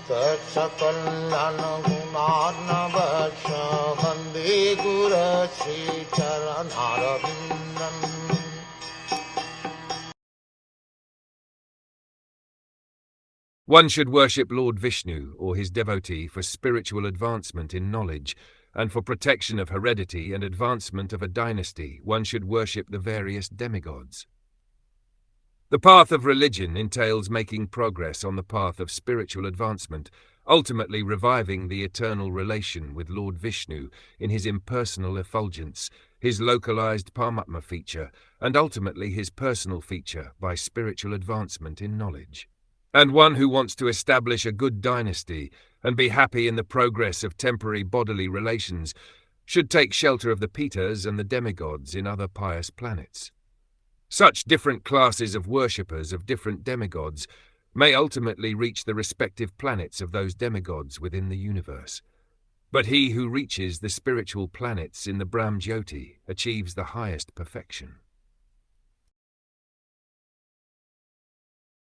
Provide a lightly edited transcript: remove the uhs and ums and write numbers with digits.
Sakal Gunarnavasha Vande Guru Sri Charanarabindam. One should worship Lord Vishnu or his devotee for spiritual advancement in knowledge, and for protection of heredity and advancement of a dynasty one should worship the various demigods. The path of religion entails making progress on the path of spiritual advancement, ultimately reviving the eternal relation with Lord Vishnu in his impersonal effulgence, his localized Paramatma feature, and ultimately his personal feature by spiritual advancement in knowledge. And one who wants to establish a good dynasty and be happy in the progress of temporary bodily relations should take shelter of the Pitas and the demigods in other pious planets. Such different classes of worshippers of different demigods may ultimately reach the respective planets of those demigods within the universe. But he who reaches the spiritual planets in the Brahm Jyoti achieves the highest perfection.